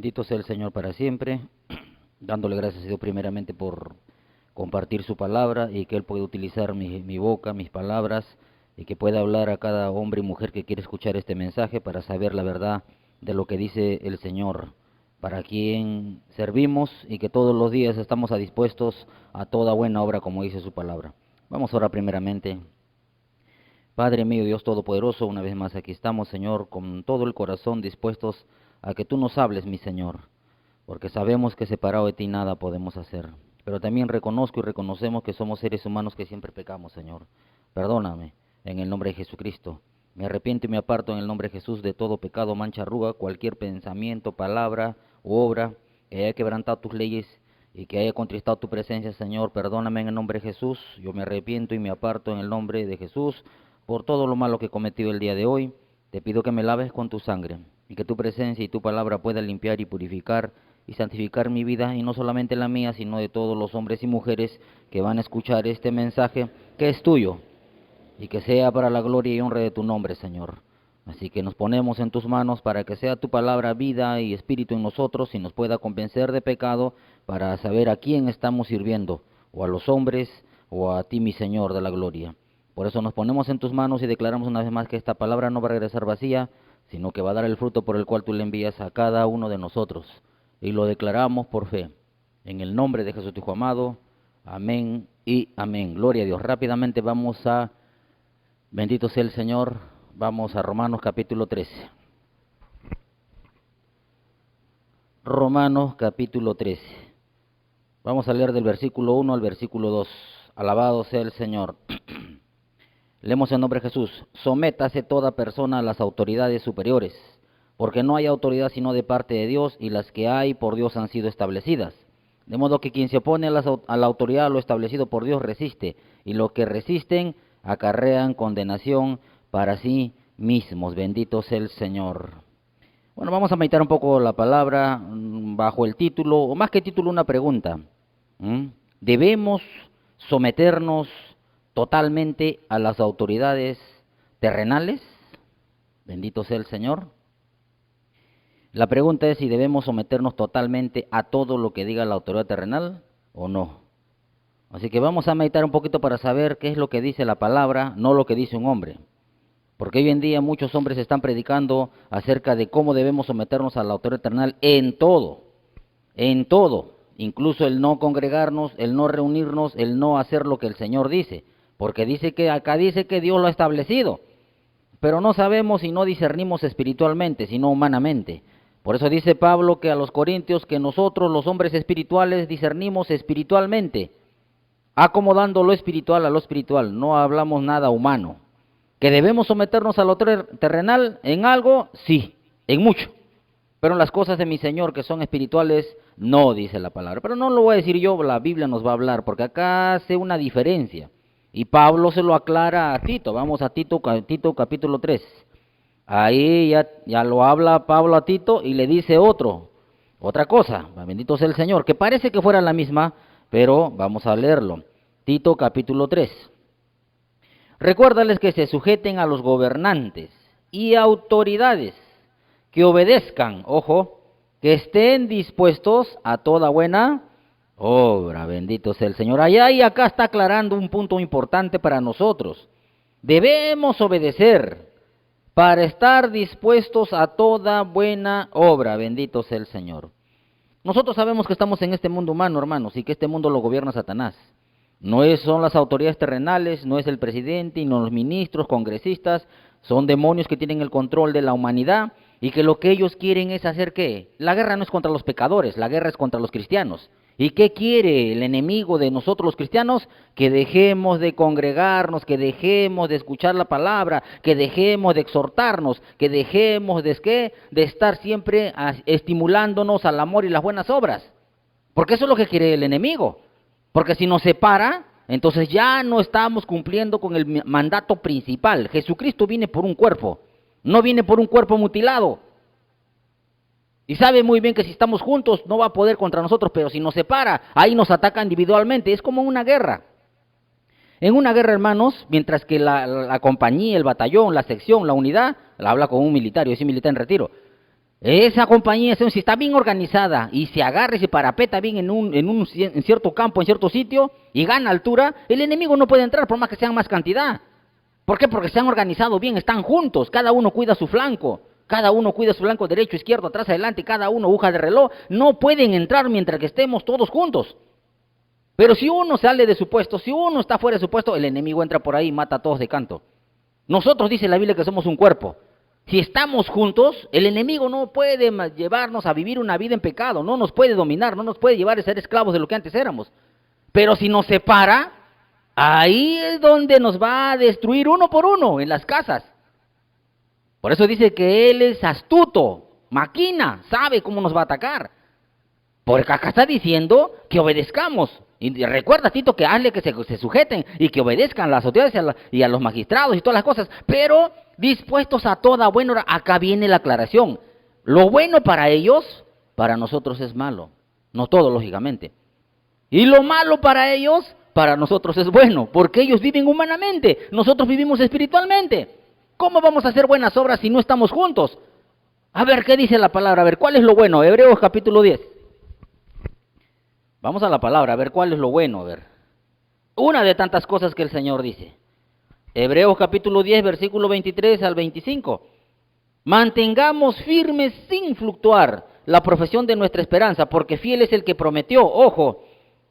Bendito sea el Señor para siempre, dándole gracias a Dios primeramente por compartir su palabra y que Él pueda utilizar mi boca, mis palabras, y que pueda hablar a cada hombre y mujer que quiere escuchar este mensaje para saber la verdad de lo que dice el Señor, para quien servimos y que todos los días estamos dispuestos a toda buena obra como dice su palabra. Vamos ahora primeramente. Padre mío, Dios Todopoderoso, una vez más aquí estamos, Señor, con todo el corazón dispuestos a que tú nos hables, mi Señor, porque sabemos que separado de ti nada podemos hacer. Pero también reconozco y reconocemos que somos seres humanos que siempre pecamos, Señor. Perdóname, en el nombre de Jesucristo. Me arrepiento y me aparto en el nombre de Jesús de todo pecado, mancha, arruga, cualquier pensamiento, palabra u obra que haya quebrantado tus leyes y que haya contristado tu presencia, Señor. Perdóname en el nombre de Jesús. Yo me arrepiento y me aparto en el nombre de Jesús por todo lo malo que he cometido el día de hoy. Te pido que me laves con tu sangre y que tu presencia y tu palabra puedan limpiar y purificar y santificar mi vida, y no solamente la mía, sino de todos los hombres y mujeres que van a escuchar este mensaje que es tuyo, y que sea para la gloria y honra de tu nombre, Señor. Así que nos ponemos en tus manos para que sea tu palabra vida y espíritu en nosotros y nos pueda convencer de pecado para saber a quién estamos sirviendo, o a los hombres o a ti, mi Señor de la gloria. Por eso nos ponemos en tus manos y declaramos una vez más que esta palabra no va a regresar vacía, sino que va a dar el fruto por el cual tú le envías a cada uno de nosotros. Y lo declaramos por fe. En el nombre de Jesús tu Hijo amado. Amén y amén. Gloria a Dios. Rápidamente vamos a, bendito sea el Señor, vamos a Romanos capítulo 13. Romanos capítulo 13. Vamos a leer del versículo 1 al versículo 2. Alabado sea el Señor. Leemos en nombre de Jesús. Sométase toda persona a las autoridades superiores, porque no hay autoridad sino de parte de Dios, y las que hay por Dios han sido establecidas. De modo que quien se opone a la autoridad, a lo establecido por Dios, resiste, y los que resisten acarrean condenación para sí mismos. Bendito sea el Señor. Bueno, vamos a meditar un poco la palabra bajo el título, o más que título, una pregunta. ¿Debemos someternos totalmente a las autoridades terrenales? Bendito sea el Señor. La pregunta es si debemos someternos totalmente a todo lo que diga la autoridad terrenal o no. Así que vamos a meditar un poquito para saber qué es lo que dice la palabra, no lo que dice un hombre. Porque hoy en día muchos hombres están predicando acerca de cómo debemos someternos a la autoridad terrenal en todo, incluso el no congregarnos, el no reunirnos, el no hacer lo que el Señor dice, porque dice que acá dice que Dios lo ha establecido, pero no sabemos y no discernimos espiritualmente, sino humanamente. Por eso dice Pablo que a los corintios que nosotros los hombres espirituales discernimos espiritualmente, acomodando lo espiritual a lo espiritual, no hablamos nada humano. ¿Que debemos someternos a lo terrenal en algo? Sí, en mucho. Pero en las cosas de mi Señor que son espirituales, no, dice la palabra. Pero no lo voy a decir yo, la Biblia nos va a hablar, porque acá hace una diferencia. Y Pablo se lo aclara a Tito. Vamos a Tito capítulo 3. Ahí ya lo habla Pablo a Tito y le dice otra cosa. Bendito sea el Señor, que parece que fuera la misma, pero vamos a leerlo. Tito capítulo 3. Recuérdales que se sujeten a los gobernantes y autoridades, que obedezcan, ojo, que estén dispuestos a toda buena obra. Bendito sea el Señor. Allá y acá está aclarando un punto importante para nosotros. Debemos obedecer para estar dispuestos a toda buena obra. Bendito sea el Señor. Nosotros sabemos que estamos en este mundo humano, hermanos, y que este mundo lo gobierna Satanás. Son las autoridades terrenales, no es el presidente, no los ministros, congresistas, son demonios que tienen el control de la humanidad y que lo que ellos quieren es hacer ¿qué? La guerra no es contra los pecadores, la guerra es contra los cristianos. ¿Y qué quiere el enemigo de nosotros los cristianos? Que dejemos de congregarnos, que dejemos de escuchar la palabra, que dejemos de exhortarnos, que dejemos de estar siempre estimulándonos al amor y las buenas obras. Porque eso es lo que quiere el enemigo. Porque si nos separa, entonces ya no estamos cumpliendo con el mandato principal. Jesucristo viene por un cuerpo, no viene por un cuerpo mutilado. Y sabe muy bien que si estamos juntos no va a poder contra nosotros, pero si nos separa, ahí nos ataca individualmente. Es como una guerra. En una guerra, hermanos, mientras que la compañía, el batallón, la sección, la unidad, la habla con un militar, yo soy militar en retiro. Esa compañía, si está bien organizada y se agarra y se parapeta bien en cierto campo, en cierto sitio, y gana altura, el enemigo no puede entrar por más que sean más cantidad. ¿Por qué? Porque se han organizado bien, están juntos, cada uno cuida su flanco. Cada uno cuida su flanco derecho, izquierdo, atrás, adelante, cada uno aguja de reloj. No pueden entrar mientras que estemos todos juntos. Pero si uno sale de su puesto, si uno está fuera de su puesto, el enemigo entra por ahí y mata a todos de canto. Nosotros dice la Biblia que somos un cuerpo. Si estamos juntos, el enemigo no puede llevarnos a vivir una vida en pecado, no nos puede dominar, no nos puede llevar a ser esclavos de lo que antes éramos. Pero si nos separa, ahí es donde nos va a destruir uno por uno, en las casas. Por eso dice que él es astuto, maquina, sabe cómo nos va a atacar. Porque acá está diciendo que obedezcamos. Y recuerda, Tito, que hazle que se sujeten y que obedezcan a las autoridades y a los magistrados y todas las cosas. Pero dispuestos a toda buena hora. Acá viene la aclaración. Lo bueno para ellos, para nosotros es malo. No todo, lógicamente. Y lo malo para ellos, para nosotros es bueno. Porque ellos viven humanamente, nosotros vivimos espiritualmente. ¿Cómo vamos a hacer buenas obras si no estamos juntos? A ver, ¿qué dice la palabra? A ver, ¿cuál es lo bueno? Hebreos capítulo 10. Vamos a la palabra, a ver cuál es lo bueno, a ver. Una de tantas cosas que el Señor dice. Hebreos capítulo 10, versículo 23 al 25. Mantengamos firmes sin fluctuar la profesión de nuestra esperanza, porque fiel es el que prometió, ojo,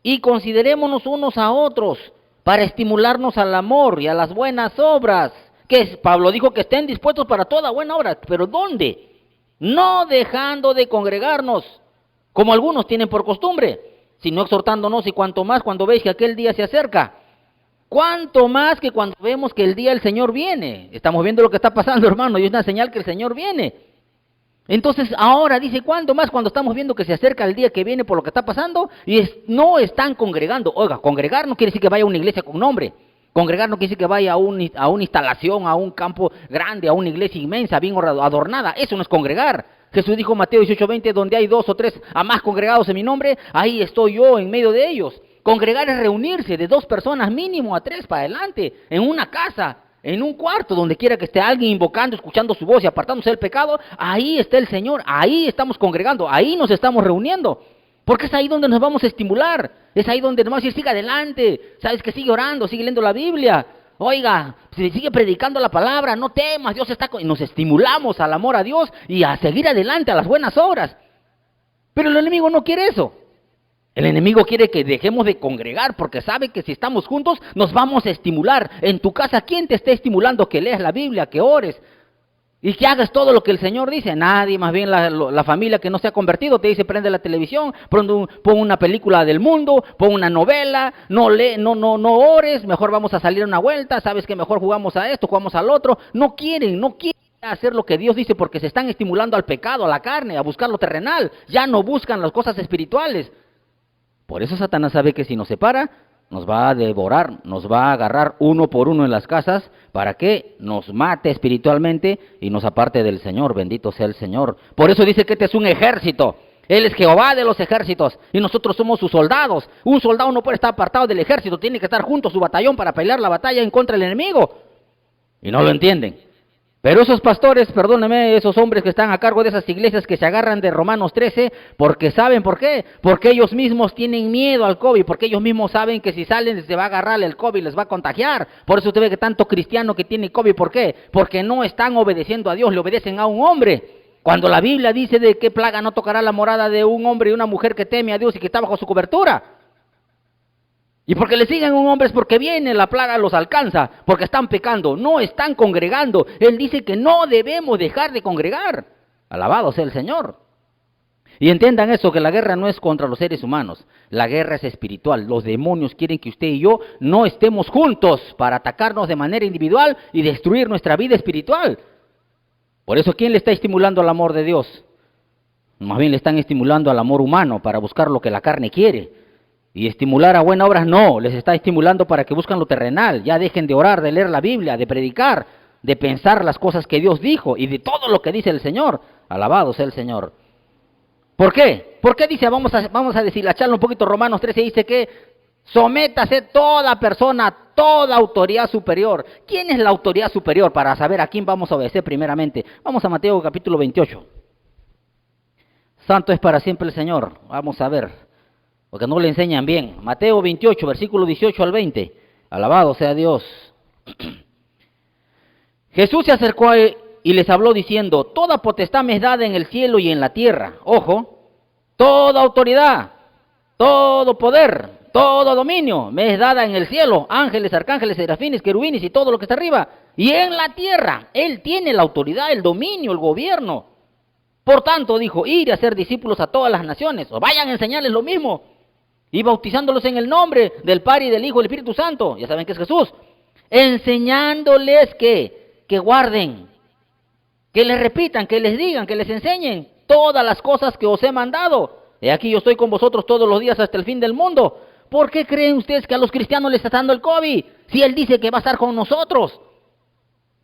y considerémonos unos a otros para estimularnos al amor y a las buenas obras. Que Pablo dijo que estén dispuestos para toda buena obra, pero ¿dónde? No dejando de congregarnos, como algunos tienen por costumbre, sino exhortándonos, y cuanto más cuando veis que aquel día se acerca. Cuanto más que cuando vemos que el día del Señor viene. Estamos viendo lo que está pasando, hermano, y es una señal que el Señor viene. Entonces ahora dice, cuanto más cuando estamos viendo que se acerca el día que viene por lo que está pasando, y no están congregando. Oiga, congregar no quiere decir que vaya a una iglesia con nombre. Congregar no quiere decir que vaya a una instalación, a un campo grande, a una iglesia inmensa, bien adornada. Eso no es congregar. Jesús dijo en Mateo 18:20, donde hay 2 o 3 a más congregados en mi nombre, ahí estoy yo en medio de ellos. Congregar es reunirse de 2 personas mínimo a 3 para adelante, en una casa, en un cuarto, donde quiera que esté alguien invocando, escuchando su voz y apartándose del pecado. Ahí está el Señor, ahí estamos congregando, ahí nos estamos reuniendo. Porque es ahí donde nos vamos a estimular, es ahí donde nos vamos a decir, sigue adelante, sabes que sigue orando, sigue leyendo la Biblia, oiga, sigue predicando la palabra, no temas, Dios está con... Y nos estimulamos al amor a Dios y a seguir adelante a las buenas obras. Pero el enemigo no quiere eso. El enemigo quiere que dejemos de congregar porque sabe que si estamos juntos nos vamos a estimular. En tu casa, ¿quién te está estimulando que leas la Biblia, que ores? Y que hagas todo lo que el Señor dice. Nadie, más bien la familia que no se ha convertido te dice, prende la televisión, pon una película del mundo, pon una novela, no ores, mejor vamos a salir a una vuelta, sabes que mejor jugamos a esto, jugamos al otro. No quieren hacer lo que Dios dice porque se están estimulando al pecado, a la carne, a buscar lo terrenal. Ya no buscan las cosas espirituales. Por eso Satanás sabe que si nos separa, nos va a devorar, nos va a agarrar uno por uno en las casas para que nos mate espiritualmente y nos aparte del Señor. Bendito sea el Señor. Por eso dice que este es un ejército. Él es Jehová de los ejércitos y nosotros somos sus soldados. Un soldado no puede estar apartado del ejército, tiene que estar junto a su batallón para pelear la batalla en contra del enemigo. Y no lo entienden. Pero esos pastores, perdónenme, esos hombres que están a cargo de esas iglesias que se agarran de Romanos 13, porque ¿saben por qué? Porque ellos mismos tienen miedo al COVID, porque ellos mismos saben que si salen se va a agarrar el COVID, les va a contagiar. Por eso usted ve que tanto cristiano que tiene COVID, ¿por qué? Porque no están obedeciendo a Dios, le obedecen a un hombre. Cuando la Biblia dice de qué plaga no tocará la morada de un hombre y una mujer que teme a Dios y que está bajo su cobertura. Y porque le siguen a un hombre es porque viene la plaga, los alcanza, porque están pecando, no están congregando. Él dice que no debemos dejar de congregar. Alabado sea el Señor. Y entiendan eso, que la guerra no es contra los seres humanos, la guerra es espiritual. Los demonios quieren que usted y yo no estemos juntos para atacarnos de manera individual y destruir nuestra vida espiritual. Por eso, ¿quién le está estimulando al amor de Dios? Más bien le están estimulando al amor humano para buscar lo que la carne quiere. Y estimular a buenas obras no, les está estimulando para que busquen lo terrenal. Ya dejen de orar, de leer la Biblia, de predicar, de pensar las cosas que Dios dijo y de todo lo que dice el Señor. Alabado sea el Señor. ¿Por qué? ¿Por qué dice, vamos a deshilacharlo un poquito, Romanos 13 dice que sométase toda persona, toda autoridad superior? ¿Quién es la autoridad superior para saber a quién vamos a obedecer primeramente? Vamos a Mateo capítulo 28. Santo es para siempre el Señor. Vamos a ver, porque no le enseñan bien. Mateo 28, versículo 18 al 20. Alabado sea Dios. Jesús se acercó a él y les habló diciendo, toda potestad me es dada en el cielo y en la tierra. Ojo, toda autoridad, todo poder, todo dominio me es dada en el cielo. Ángeles, arcángeles, serafines, querubines y todo lo que está arriba. Y en la tierra, Él tiene la autoridad, el dominio, el gobierno. Por tanto, dijo, ir a hacer discípulos a todas las naciones, o vayan a enseñarles lo mismo, y bautizándolos en el nombre del Padre y del Hijo y del Espíritu Santo, ya saben que es Jesús, enseñándoles que guarden, que les repitan, que les digan, que les enseñen todas las cosas que os he mandado. He aquí yo estoy con vosotros todos los días hasta el fin del mundo. ¿Por qué creen ustedes que a los cristianos les está dando el COVID? Si Él dice que va a estar con nosotros.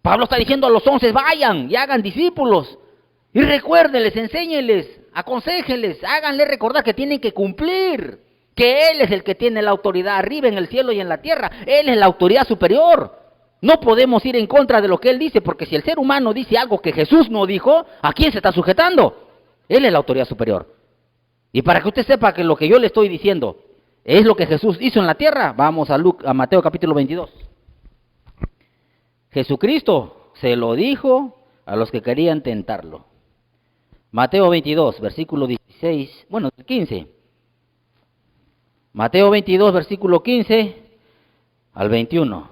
Pablo está diciendo a los 11, vayan y hagan discípulos. Y recuérdenles, enséñenles, aconséjenles, háganle recordar que tienen que cumplir. Que Él es el que tiene la autoridad arriba en el cielo y en la tierra. Él es la autoridad superior. No podemos ir en contra de lo que Él dice, porque si el ser humano dice algo que Jesús no dijo, ¿a quién se está sujetando? Él es la autoridad superior. Y para que usted sepa que lo que yo le estoy diciendo es lo que Jesús hizo en la tierra, vamos a Mateo capítulo 22. Jesucristo se lo dijo a los que querían tentarlo. Mateo 22, versículo 16, bueno, 15. Mateo 22, versículo 15 al 21.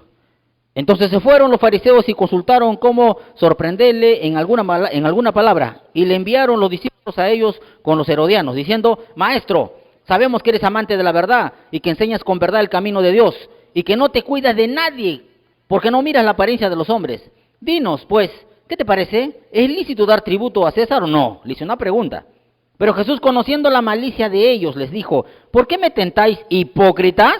Entonces se fueron los fariseos y consultaron cómo sorprenderle en alguna palabra, y le enviaron los discípulos a ellos con los herodianos, diciendo, Maestro, sabemos que eres amante de la verdad, y que enseñas con verdad el camino de Dios, y que no te cuidas de nadie, porque no miras la apariencia de los hombres. Dinos, pues, ¿qué te parece? ¿Es lícito dar tributo a César o no? Le hizo una pregunta. Pero Jesús, conociendo la malicia de ellos, les dijo, ¿por qué me tentáis, hipócritas?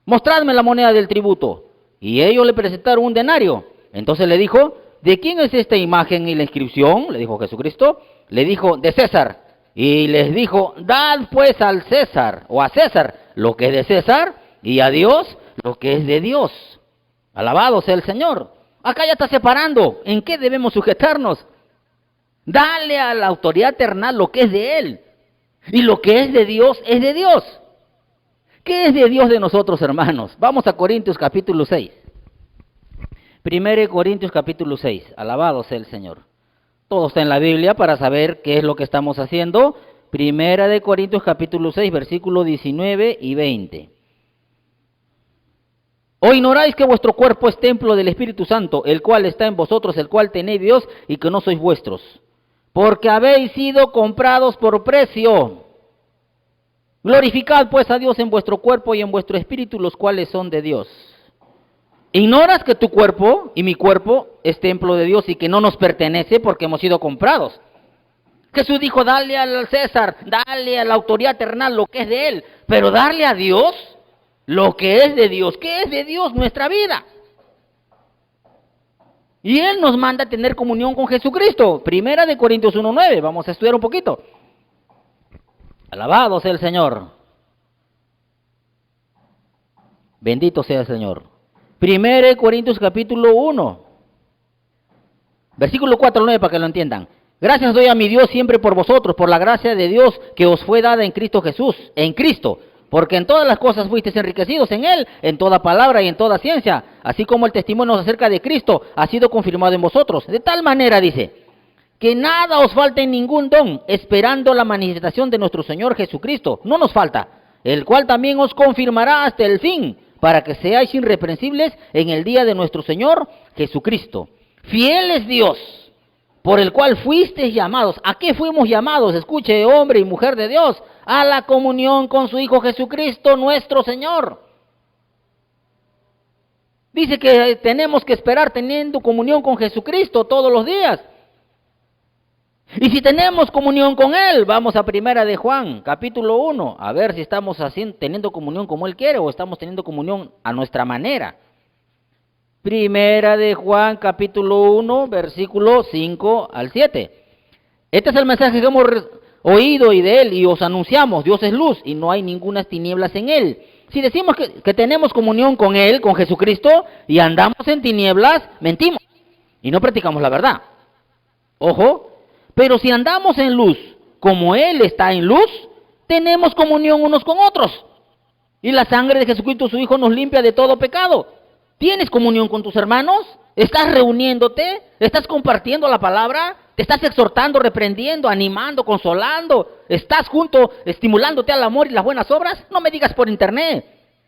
Mostradme la moneda del tributo. Y ellos le presentaron un denario. Entonces le dijo, ¿de quién es esta imagen y la inscripción? Le dijo Jesucristo. Le dijo, de César. Y les dijo, dad pues al César, o a César, lo que es de César, y a Dios lo que es de Dios. Alabado sea el Señor. Acá ya está separando en qué debemos sujetarnos. Dale a la autoridad terrenal lo que es de Él. Y lo que es de Dios es de Dios. ¿Qué es de Dios de nosotros, hermanos? Vamos a Corintios capítulo 6. 1 Corintios capítulo 6. Alabado sea el Señor. Todo está en la Biblia para saber qué es lo que estamos haciendo. 1 Corintios capítulo 6, versículos 19 y 20. ¿O ignoráis que vuestro cuerpo es templo del Espíritu Santo, el cual está en vosotros, el cual tenéis Dios, y que no sois vuestros? Porque habéis sido comprados por precio. Glorificad pues a Dios en vuestro cuerpo y en vuestro espíritu, los cuales son de Dios. ¿Ignoras que tu cuerpo y mi cuerpo es templo de Dios y que no nos pertenece porque hemos sido comprados? Jesús dijo, dale al César, dale a la autoridad terrenal lo que es de Él, pero darle a Dios lo que es de Dios. ¿Qué es de Dios? Nuestra vida. Y Él nos manda a tener comunión con Jesucristo. 1 Corintios 1:9, vamos a estudiar un poquito. Alabado sea el Señor. Bendito sea el Señor. 1 Corintios capítulo 1. Versículo 4 al 9 para que lo entiendan. Gracias doy a mi Dios siempre por vosotros, por la gracia de Dios que os fue dada en Cristo Jesús, en Cristo. Porque en todas las cosas fuisteis enriquecidos en Él, en toda palabra y en toda ciencia. Así como el testimonio acerca de Cristo ha sido confirmado en vosotros. De tal manera, dice, que nada os falte en ningún don, esperando la manifestación de nuestro Señor Jesucristo. No nos falta, el cual también os confirmará hasta el fin, para que seáis irreprensibles en el día de nuestro Señor Jesucristo. Fiel es Dios, por el cual fuisteis llamados. ¿A qué fuimos llamados? Escuche, hombre y mujer de Dios, a la comunión con su Hijo Jesucristo, nuestro Señor. Dice que tenemos que esperar teniendo comunión con Jesucristo todos los días. Y si tenemos comunión con Él, vamos a 1 de Juan, capítulo 1, a ver si estamos teniendo comunión como Él quiere o estamos teniendo comunión a nuestra manera. 1 de Juan, capítulo 1, versículo 5 al 7. Este es el mensaje que hemos oído y de Él y os anunciamos. Dios es luz y no hay ninguna tinieblas en Él. Si decimos que tenemos comunión con Él, con Jesucristo, y andamos en tinieblas, mentimos y no practicamos la verdad. Ojo. Pero si andamos en luz, como Él está en luz, tenemos comunión unos con otros. Y la sangre de Jesucristo, su Hijo, nos limpia de todo pecado. ¿Tienes comunión con tus hermanos? ¿Estás reuniéndote? ¿Estás compartiendo la palabra? ¿Te estás exhortando, reprendiendo, animando, consolando? ¿Estás junto, estimulándote al amor y las buenas obras? No me digas por internet,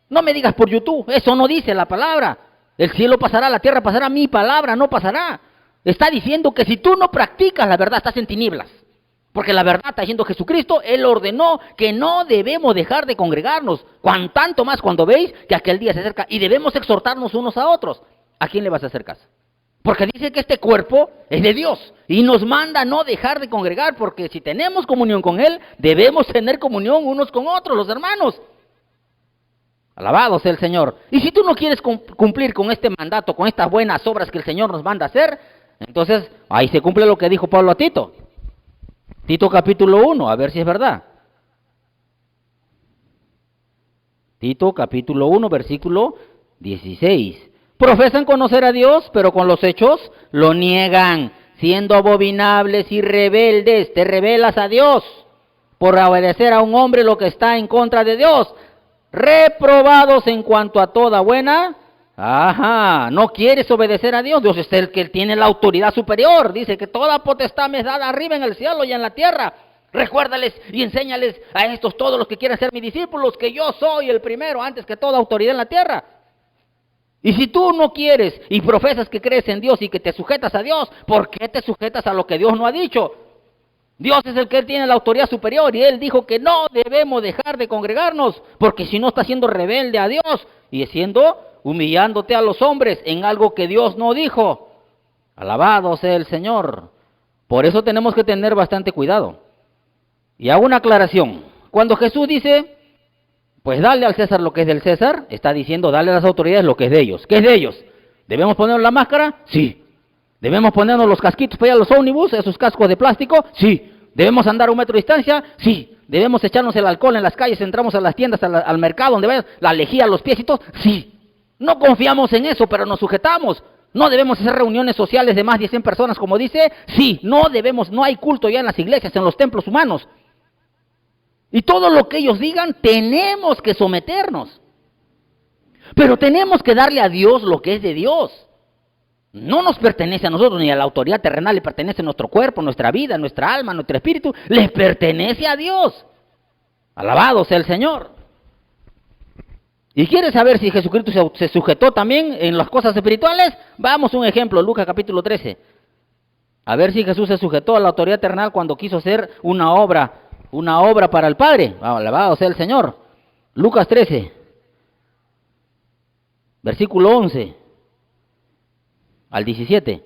no me digas por YouTube, eso no dice la palabra. El cielo pasará, la tierra pasará, mi palabra no pasará. Está diciendo que si tú no practicas la verdad, estás en tinieblas. Porque la verdad está diciendo Jesucristo, Él ordenó que no debemos dejar de congregarnos, tanto más cuando veis que aquel día se acerca, y debemos exhortarnos unos a otros. ¿A quién le vas a hacer caso? Porque dice que este cuerpo es de Dios y nos manda no dejar de congregar, porque si tenemos comunión con Él, debemos tener comunión unos con otros, los hermanos. Alabado sea el Señor. Y si tú no quieres cumplir con este mandato, con estas buenas obras que el Señor nos manda a hacer, entonces ahí se cumple lo que dijo Pablo a Tito. Tito capítulo 1, a ver si es verdad. Tito capítulo 1, versículo 16. Profesan conocer a Dios, pero con los hechos lo niegan, siendo abominables y rebeldes. Te rebelas a Dios por obedecer a un hombre lo que está en contra de Dios. Reprobados en cuanto a toda buena. No quieres obedecer a Dios. Dios es el que tiene la autoridad superior. Dice que toda potestad me es dada arriba en el cielo y en la tierra. Recuérdales y enséñales a estos todos los que quieren ser mis discípulos que yo soy el primero antes que toda autoridad en la tierra. Y si tú no quieres y profesas que crees en Dios y que te sujetas a Dios, ¿por qué te sujetas a lo que Dios no ha dicho? Dios es el que tiene la autoridad superior y Él dijo que no debemos dejar de congregarnos, porque si no estás siendo rebelde a Dios y humillándote a los hombres en algo que Dios no dijo. Alabado sea el Señor. Por eso tenemos que tener bastante cuidado. Y hago una aclaración. Cuando Jesús dice, pues dale al César lo que es del César, está diciendo dale a las autoridades lo que es de ellos. ¿Qué es de ellos? ¿Debemos ponernos la máscara? Sí. ¿Debemos ponernos los casquitos para ir a los ómnibus, esos cascos de plástico? Sí. ¿Debemos andar a 1 metro de distancia? Sí. ¿Debemos echarnos el alcohol en las calles, entramos a las tiendas, al mercado, donde vayas, la lejía a los piecitos? Sí. No confiamos en eso, pero nos sujetamos. ¿No debemos hacer reuniones sociales de más de 100 personas, como dice? Sí. No debemos, no hay culto ya en las iglesias, en los templos humanos. Y todo lo que ellos digan, tenemos que someternos. Pero tenemos que darle a Dios lo que es de Dios. No nos pertenece a nosotros, ni a la autoridad terrenal le pertenece nuestro cuerpo, nuestra vida, nuestra alma, nuestro espíritu. Les pertenece a Dios. Alabado sea el Señor. ¿Y quieres saber si Jesucristo se sujetó también en las cosas espirituales? Vamos a un ejemplo, Lucas capítulo 13. A ver si Jesús se sujetó a la autoridad terrenal cuando quiso hacer una obra para el Padre. Alabado sea el Señor. Lucas 13, versículo 11 al 17.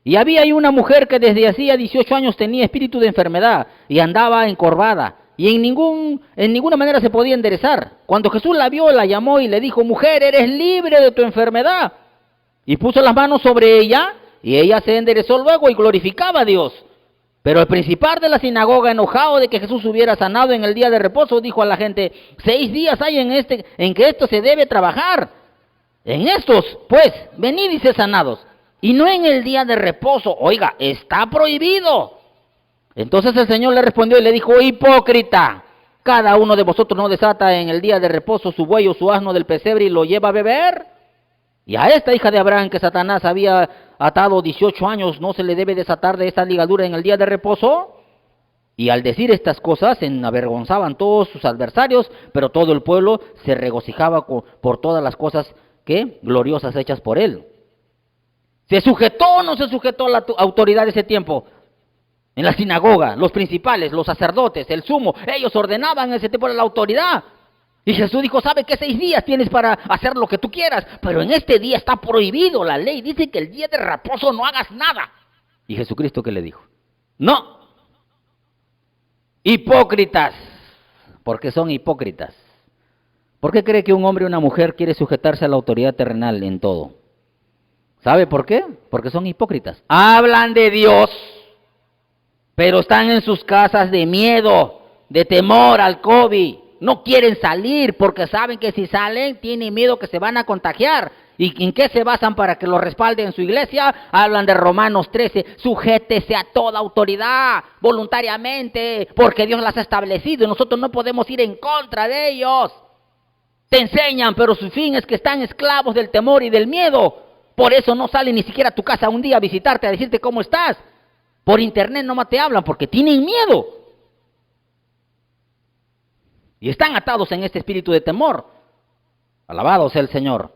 Y había ahí una mujer que desde hacía 18 años tenía espíritu de enfermedad y andaba encorvada y en ninguna manera se podía enderezar. Cuando Jesús la vio, la llamó y le dijo, mujer, eres libre de tu enfermedad. Y puso las manos sobre ella y ella se enderezó luego y glorificaba a Dios. Pero el principal de la sinagoga, enojado de que Jesús hubiera sanado en el día de reposo, dijo a la gente, 6 días hay en que esto se debe trabajar. En estos, pues, venid y sed sanados, y no en el día de reposo. Oiga, está prohibido. Entonces el Señor le respondió y le dijo, hipócrita, cada uno de vosotros no desata en el día de reposo su buey o su asno del pesebre y lo lleva a beber. Y a esta hija de Abraham que Satanás había atado 18 años, ¿no se le debe desatar de esa ligadura en el día de reposo? Y al decir estas cosas, se avergonzaban todos sus adversarios, pero todo el pueblo se regocijaba por todas las cosas que gloriosas hechas por él. ¿Se sujetó o no se sujetó la autoridad de ese tiempo? En la sinagoga, los principales, los sacerdotes, el sumo, ellos ordenaban en ese tiempo la autoridad. Y Jesús dijo, ¿sabe qué? 6 días tienes para hacer lo que tú quieras, pero en este día está prohibido. La ley dice que el día de reposo no hagas nada. ¿Y Jesucristo qué le dijo? No. Hipócritas. ¿Por qué son hipócritas? ¿Por qué cree que un hombre o una mujer quiere sujetarse a la autoridad terrenal en todo? ¿Sabe por qué? Porque son hipócritas. Hablan de Dios, pero están en sus casas de miedo, de temor al COVID. No quieren salir porque saben que si salen tienen miedo que se van a contagiar. ¿Y en qué se basan para que lo respalden en su iglesia? Hablan de Romanos 13, sujétese a toda autoridad voluntariamente, porque Dios las ha establecido y nosotros no podemos ir en contra de ellos. Te enseñan, pero su fin es que están esclavos del temor y del miedo. Por eso no salen ni siquiera a tu casa un día a visitarte, a decirte cómo estás. Por internet nomás te hablan porque tienen miedo. Y están atados en este espíritu de temor. Alabado sea el Señor.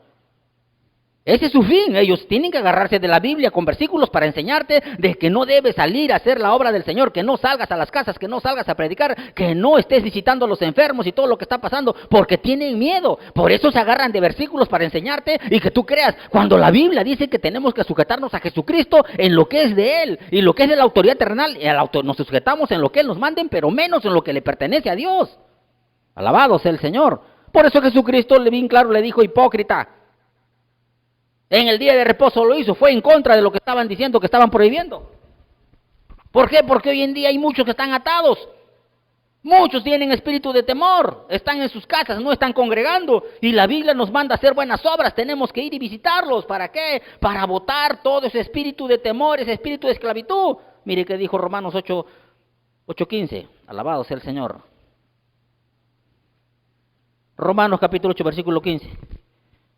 Ese es su fin. Ellos tienen que agarrarse de la Biblia con versículos para enseñarte de que no debes salir a hacer la obra del Señor, que no salgas a las casas, que no salgas a predicar, que no estés visitando a los enfermos y todo lo que está pasando, porque tienen miedo. Por eso se agarran de versículos para enseñarte y que tú creas, cuando la Biblia dice que tenemos que sujetarnos a Jesucristo en lo que es de Él y lo que es de la autoridad terrenal, nos sujetamos en lo que Él nos mande, pero menos en lo que le pertenece a Dios. Alabado sea el Señor. Por eso Jesucristo bien claro le dijo: hipócrita. En el día de reposo lo hizo, fue en contra de lo que estaban diciendo, que estaban prohibiendo. ¿Por qué? Porque hoy en día hay muchos que están atados. Muchos tienen espíritu de temor, están en sus casas, no están congregando. Y la Biblia nos manda a hacer buenas obras, tenemos que ir y visitarlos. ¿Para qué? Para botar todo ese espíritu de temor, ese espíritu de esclavitud. Mire qué dijo Romanos 8:15, alabado sea el Señor. Romanos capítulo 8, versículo 15.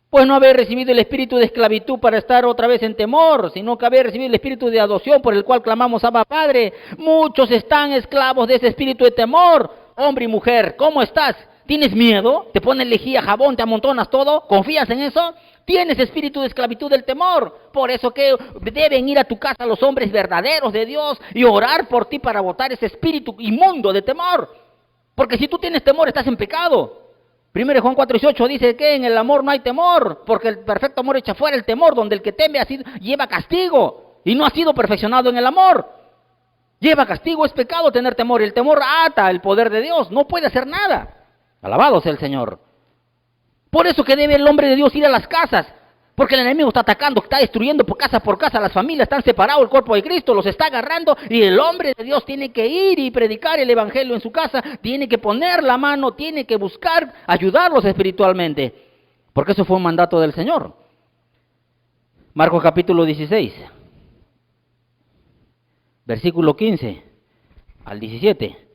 Pues no habéis recibido el espíritu de esclavitud para estar otra vez en temor, sino que habéis recibido el espíritu de adopción por el cual clamamos Abba Padre. Muchos están esclavos de ese espíritu de temor. Hombre y mujer, ¿cómo estás? ¿Tienes miedo? ¿Te pones lejía, jabón, te amontonas todo? ¿Confías en eso? Tienes espíritu de esclavitud del temor. Por eso que deben ir a tu casa los hombres verdaderos de Dios y orar por ti para botar ese espíritu inmundo de temor. Porque si tú tienes temor, estás en pecado. 1 Juan 4:18 dice que en el amor no hay temor, porque el perfecto amor echa fuera el temor, donde el que teme lleva castigo y no ha sido perfeccionado en el amor. Lleva castigo, es pecado tener temor. El temor ata el poder de Dios, no puede hacer nada. Alabado sea el Señor. Por eso que debe el hombre de Dios ir a las casas, porque el enemigo está atacando, está destruyendo por casa, las familias están separados, el cuerpo de Cristo los está agarrando, y el hombre de Dios tiene que ir y predicar el evangelio en su casa, tiene que poner la mano, tiene que buscar ayudarlos espiritualmente, porque eso fue un mandato del Señor. Marcos capítulo 16, versículo 15 al 17.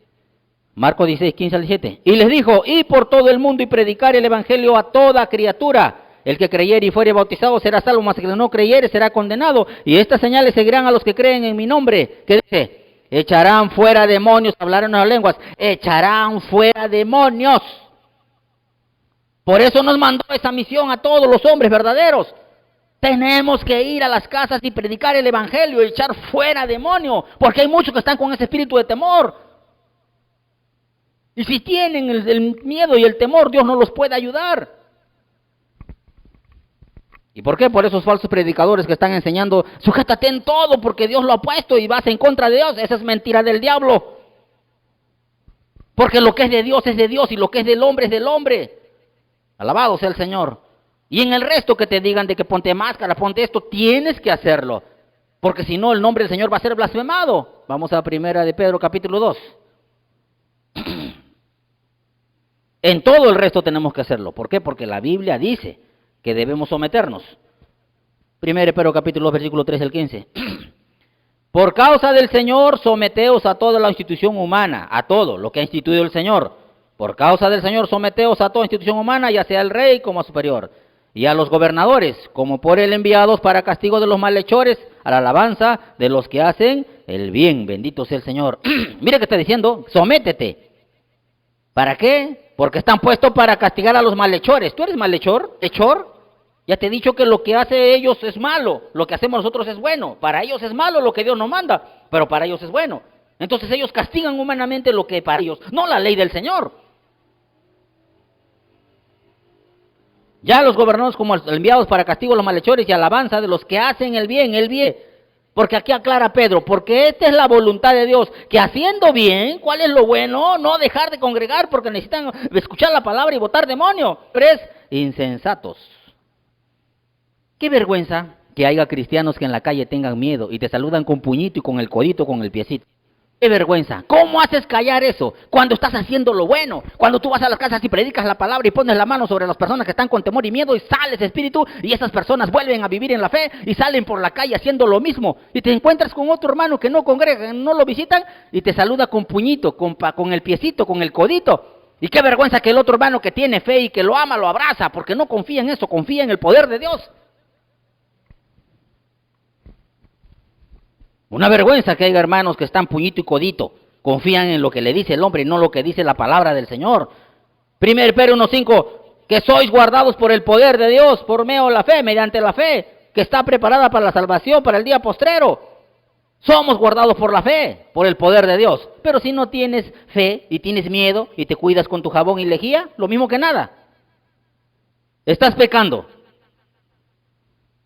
Marcos 16, 15 al 17. Y les dijo: id por todo el mundo y predicar el evangelio a toda criatura. El que creyere y fuere bautizado será salvo, mas el que no creyere será condenado. Y estas señales seguirán a los que creen en mi nombre. ¿Qué dice? Echarán fuera demonios, hablarán nuevas lenguas. Echarán fuera demonios. Por eso nos mandó esa misión a todos los hombres verdaderos. Tenemos que ir a las casas y predicar el evangelio y echar fuera demonios. Porque hay muchos que están con ese espíritu de temor. Y si tienen el miedo y el temor, Dios no los puede ayudar. ¿Y por qué? Por esos falsos predicadores que están enseñando: sujétate en todo porque Dios lo ha puesto y vas en contra de Dios. Esa es mentira del diablo. Porque lo que es de Dios es de Dios y lo que es del hombre es del hombre. Alabado sea el Señor. Y en el resto que te digan de que ponte máscara, ponte esto, tienes que hacerlo. Porque si no, el nombre del Señor va a ser blasfemado. Vamos a 1 de Pedro capítulo 2. En todo el resto tenemos que hacerlo. ¿Por qué? Porque la Biblia dice que debemos someternos. 1 de Pedro capítulo 2, versículo 3 al 15. Por causa del Señor, someteos a toda la institución humana, a todo lo que ha instituido el Señor. Por causa del Señor, someteos a toda institución humana, ya sea el rey como a superior, y a los gobernadores, como por él enviados para castigo de los malhechores, a la alabanza de los que hacen el bien. Bendito sea el Señor. Mira que está diciendo: sométete. ¿Para qué? Porque están puestos para castigar a los malhechores. ¿Tú eres malhechor? ¿Hechor? Ya te he dicho que lo que hace ellos es malo, lo que hacemos nosotros es bueno. Para ellos es malo lo que Dios nos manda, pero para ellos es bueno. Entonces ellos castigan humanamente lo que para ellos, no la ley del Señor. Ya los gobernadores como enviados para castigo a los malhechores y alabanza de los que hacen el bien, el bien. Porque aquí aclara Pedro: porque esta es la voluntad de Dios, que haciendo bien, ¿cuál es lo bueno? No dejar de congregar porque necesitan escuchar la palabra y botar demonio. 3, insensatos. Qué vergüenza que haya cristianos que en la calle tengan miedo y te saludan con puñito y con el codito, con el piecito. ¡Qué vergüenza! ¿Cómo haces callar eso? Cuando estás haciendo lo bueno, cuando tú vas a las casas y predicas la palabra y pones la mano sobre las personas que están con temor y miedo y sales espíritu y esas personas vuelven a vivir en la fe y salen por la calle haciendo lo mismo y te encuentras con otro hermano que no congrega, no lo visitan y te saluda con puñito, con el piecito, con el codito. Y qué vergüenza que el otro hermano que tiene fe y que lo ama, lo abraza porque no confía en eso, confía en el poder de Dios. Una vergüenza que haya hermanos que están puñito y codito, confían en lo que le dice el hombre y no lo que dice la palabra del Señor. 1 Pedro 1:5, que sois guardados por el poder de Dios, por medio de la fe, mediante la fe, que está preparada para la salvación, para el día postrero. Somos guardados por la fe, por el poder de Dios. Pero si no tienes fe y tienes miedo y te cuidas con tu jabón y lejía, lo mismo que nada. Estás pecando.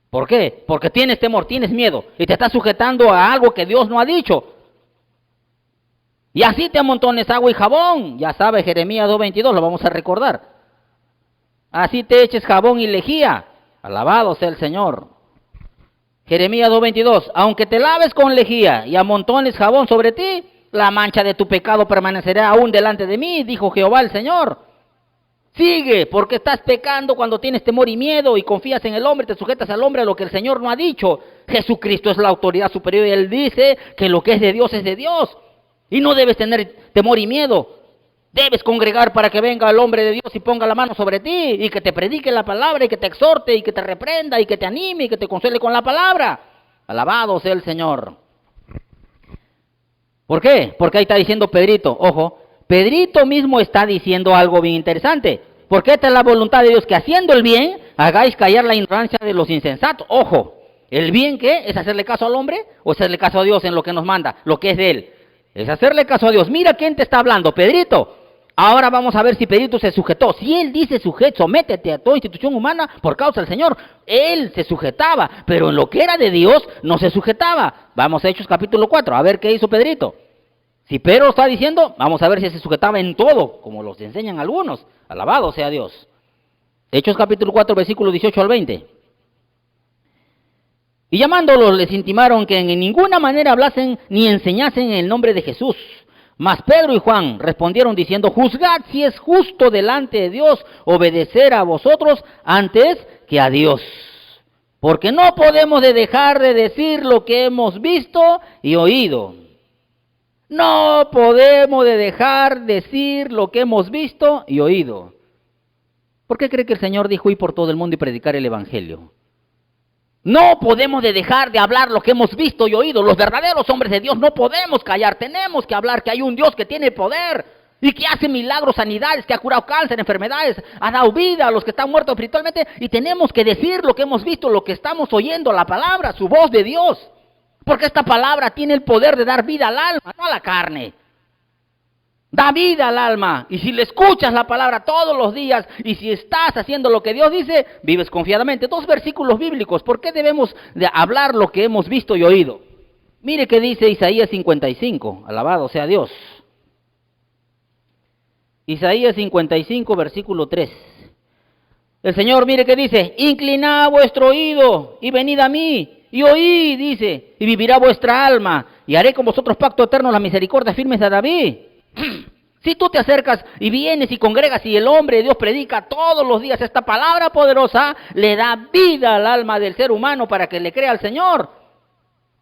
¿Por qué? Porque tienes temor, tienes miedo y te estás sujetando a algo que Dios no ha dicho. Y así te amontones agua y jabón. Ya sabes, Jeremías 2:22, lo vamos a recordar. Así te eches jabón y lejía. Alabado sea el Señor. Jeremías 2:22, aunque te laves con lejía y amontones jabón sobre ti, la mancha de tu pecado permanecerá aún delante de mí, dijo Jehová el Señor. Sigue, porque estás pecando cuando tienes temor y miedo y confías en el hombre, te sujetas al hombre a lo que el Señor no ha dicho. Jesucristo es la autoridad superior y Él dice que lo que es de Dios es de Dios. Y no debes tener temor y miedo. Debes congregar para que venga el hombre de Dios y ponga la mano sobre ti y que te predique la palabra y que te exhorte y que te reprenda y que te anime y que te consuele con la palabra. Alabado sea el Señor. ¿Por qué? Porque ahí está diciendo Pedrito, ojo, Pedrito mismo está diciendo algo bien interesante. Porque esta es la voluntad de Dios, que haciendo el bien, hagáis callar la ignorancia de los insensatos. Ojo, ¿el bien qué? ¿Es hacerle caso al hombre o hacerle caso a Dios en lo que nos manda, lo que es de Él? Es hacerle caso a Dios. Mira quién te está hablando, Pedrito. Ahora vamos a ver si Pedrito se sujetó. Si él dice sométete a toda institución humana por causa del Señor. Él se sujetaba, pero en lo que era de Dios no se sujetaba. Vamos a Hechos capítulo 4, a ver qué hizo Pedrito. Si Pedro está diciendo, vamos a ver si se sujetaba en todo, como los enseñan algunos. Alabado sea Dios. Hechos capítulo 4, versículos 18 al 20. Y llamándolos les intimaron que en ninguna manera hablasen ni enseñasen en el nombre de Jesús. Mas Pedro y Juan respondieron diciendo, juzgad si es justo delante de Dios obedecer a vosotros antes que a Dios. Porque no podemos dejar de decir lo que hemos visto y oído. No podemos dejar de decir lo que hemos visto y oído. ¿Por qué cree que el Señor dijo ir por todo el mundo y predicar el Evangelio? No podemos dejar de hablar lo que hemos visto y oído. Los verdaderos hombres de Dios no podemos callar. Tenemos que hablar que hay un Dios que tiene poder y que hace milagros, sanidades, que ha curado cáncer, enfermedades, ha dado vida a los que están muertos espiritualmente. Y tenemos que decir lo que hemos visto, lo que estamos oyendo, la palabra, su voz de Dios. Porque esta palabra tiene el poder de dar vida al alma, no a la carne. Da vida al alma. Y si le escuchas la palabra todos los días y si estás haciendo lo que Dios dice, vives confiadamente. 2 versículos bíblicos. ¿Por qué debemos de hablar lo que hemos visto y oído? Mire qué dice Isaías 55. Alabado sea Dios. Isaías 55, versículo 3. El Señor, mire qué dice. Inclinad vuestro oído y venid a mí. Y oí, dice, y vivirá vuestra alma, y haré con vosotros pacto eterno, la misericordia firmes de David. Si tú te acercas y vienes y congregas y el hombre de Dios predica todos los días esta palabra poderosa, le da vida al alma del ser humano para que le crea al Señor.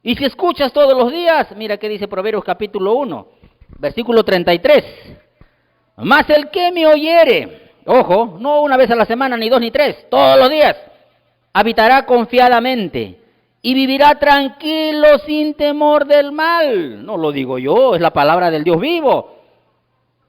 Y si escuchas todos los días, mira qué dice Proverbios capítulo 1, versículo 33. Mas el que me oyere, ojo, no una vez a la semana, ni 2 ni 3, todos los días, habitará confiadamente y vivirá tranquilo sin temor del mal. No lo digo yo, es la palabra del Dios vivo.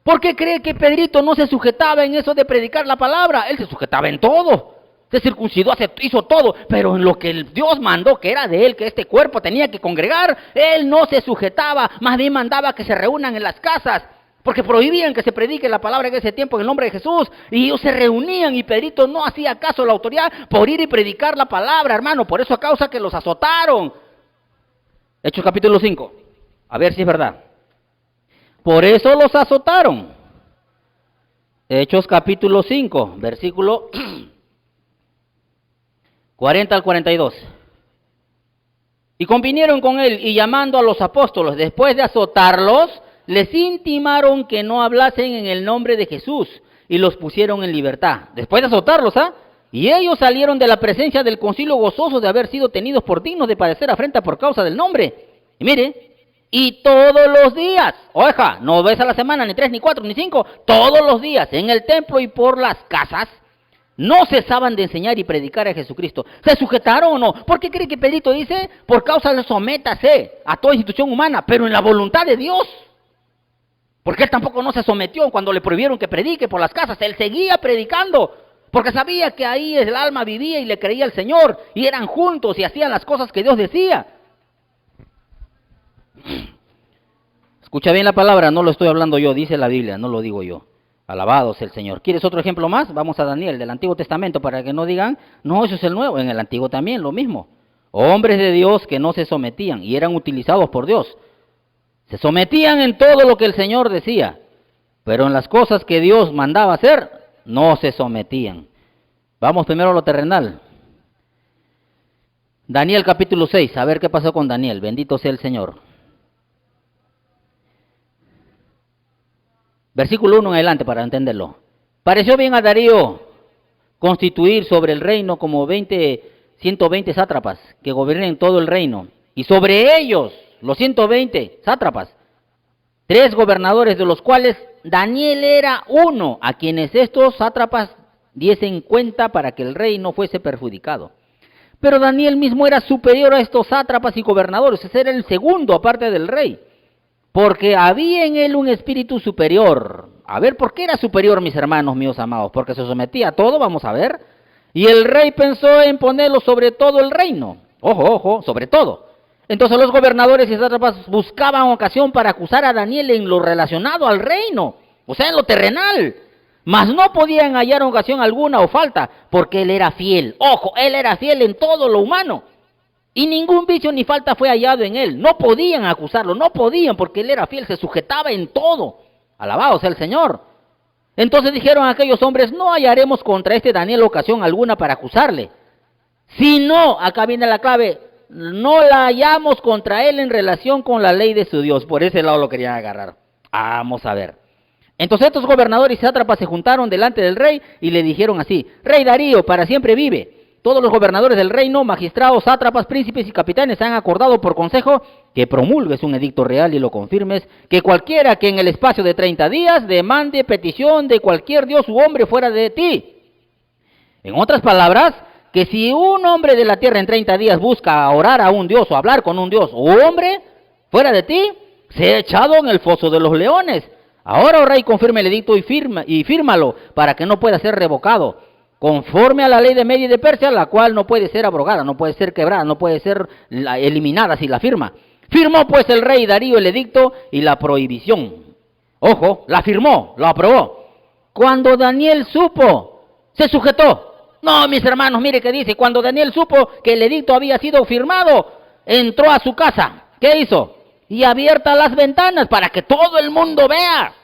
¿Por qué cree que Pedrito no se sujetaba en eso de predicar la palabra? Él se sujetaba en todo. Se circuncidó, hizo todo. Pero en lo que el Dios mandó, que era de él, que este cuerpo tenía que congregar, él no se sujetaba. Más bien mandaba que se reúnan en las casas. Porque prohibían que se predique la palabra en ese tiempo en el nombre de Jesús. Y ellos se reunían y Pedrito no hacía caso a la autoridad por ir y predicar la palabra, hermano. Por eso a causa que los azotaron. Hechos capítulo 5. A ver si es verdad. Por eso los azotaron. Hechos capítulo 5, versículo 40 al 42. Y convinieron con él, y llamando a los apóstoles, después de azotarlos, les intimaron que no hablasen en el nombre de Jesús, y los pusieron en libertad. Después de azotarlos, y ellos salieron de la presencia del concilio gozosos de haber sido tenidos por dignos de padecer afrenta por causa del nombre. Y mire, y todos los días, oveja, no 2 veces a la semana, ni 3, ni 4, ni 5, todos los días, en el templo y por las casas, no cesaban de enseñar y predicar a Jesucristo. ¿Se sujetaron o no? ¿Por qué cree que Pedrito dice? Por causa de sométase a toda institución humana, pero en la voluntad de Dios. Porque él tampoco no se sometió cuando le prohibieron que predique por las casas. Él seguía predicando, porque sabía que ahí el alma vivía y le creía al Señor, y eran juntos y hacían las cosas que Dios decía. Escucha bien la palabra, no lo estoy hablando yo, dice la Biblia, no lo digo yo. Alabado sea el Señor. ¿Quieres otro ejemplo más? Vamos a Daniel, del Antiguo Testamento, para que no digan, no, eso es el Nuevo. En el Antiguo también, lo mismo. Hombres de Dios que no se sometían y eran utilizados por Dios. Se sometían en todo lo que el Señor decía, pero en las cosas que Dios mandaba hacer, no se sometían. Vamos primero a lo terrenal. Daniel capítulo 6, a ver qué pasó con Daniel. Bendito sea el Señor. Versículo 1 en adelante para entenderlo. Pareció bien a Darío constituir sobre el reino como 120 sátrapas que gobiernen todo el reino. Y sobre ellos, los 120 sátrapas, 3 gobernadores, de los cuales Daniel era uno, a quienes estos sátrapas diesen cuenta para que el rey no fuese perjudicado. Pero Daniel mismo era superior a estos sátrapas y gobernadores, ese era el segundo aparte del rey. Porque había en él un espíritu superior. A ver, ¿por qué era superior, mis hermanos míos amados? Porque se sometía a todo, vamos a ver. Y el rey pensó en ponerlo sobre todo el reino. Ojo, ojo, sobre todo. Entonces los gobernadores y sátrapas buscaban ocasión para acusar a Daniel en lo relacionado al reino, o sea, en lo terrenal. Mas no podían hallar ocasión alguna o falta, porque él era fiel. Ojo, él era fiel en todo lo humano. Y ningún vicio ni falta fue hallado en él. No podían acusarlo, no podían, porque él era fiel, se sujetaba en todo. Alabado sea el Señor. Entonces dijeron a aquellos hombres, no hallaremos contra este Daniel ocasión alguna para acusarle. Si no, acá viene la clave, no la hallamos contra él en relación con la ley de su Dios. Por ese lado lo querían agarrar. Vamos a ver. Entonces estos gobernadores y sátrapas se juntaron delante del rey y le dijeron así, Rey Darío, para siempre vive. Todos los gobernadores del reino, magistrados, sátrapas, príncipes y capitanes han acordado por consejo que promulgues un edicto real y lo confirmes, que cualquiera que en el espacio de 30 días demande petición de cualquier dios u hombre fuera de ti. En otras palabras, que si un hombre de la tierra en 30 días busca orar a un dios o hablar con un dios o hombre fuera de ti, sea echado en el foso de los leones. Ahora, oh rey, confirme el edicto y fírmalo para que no pueda ser revocado, conforme a la ley de Media y de Persia, la cual no puede ser abrogada, no puede ser quebrada, no puede ser eliminada si la firma. Firmó pues el rey Darío el edicto y la prohibición. Ojo, la firmó, lo aprobó. Cuando Daniel supo, se sujetó. No, mis hermanos, mire qué dice. Cuando Daniel supo que el edicto había sido firmado, entró a su casa. ¿Qué hizo? Y abiertas las ventanas para que todo el mundo vea.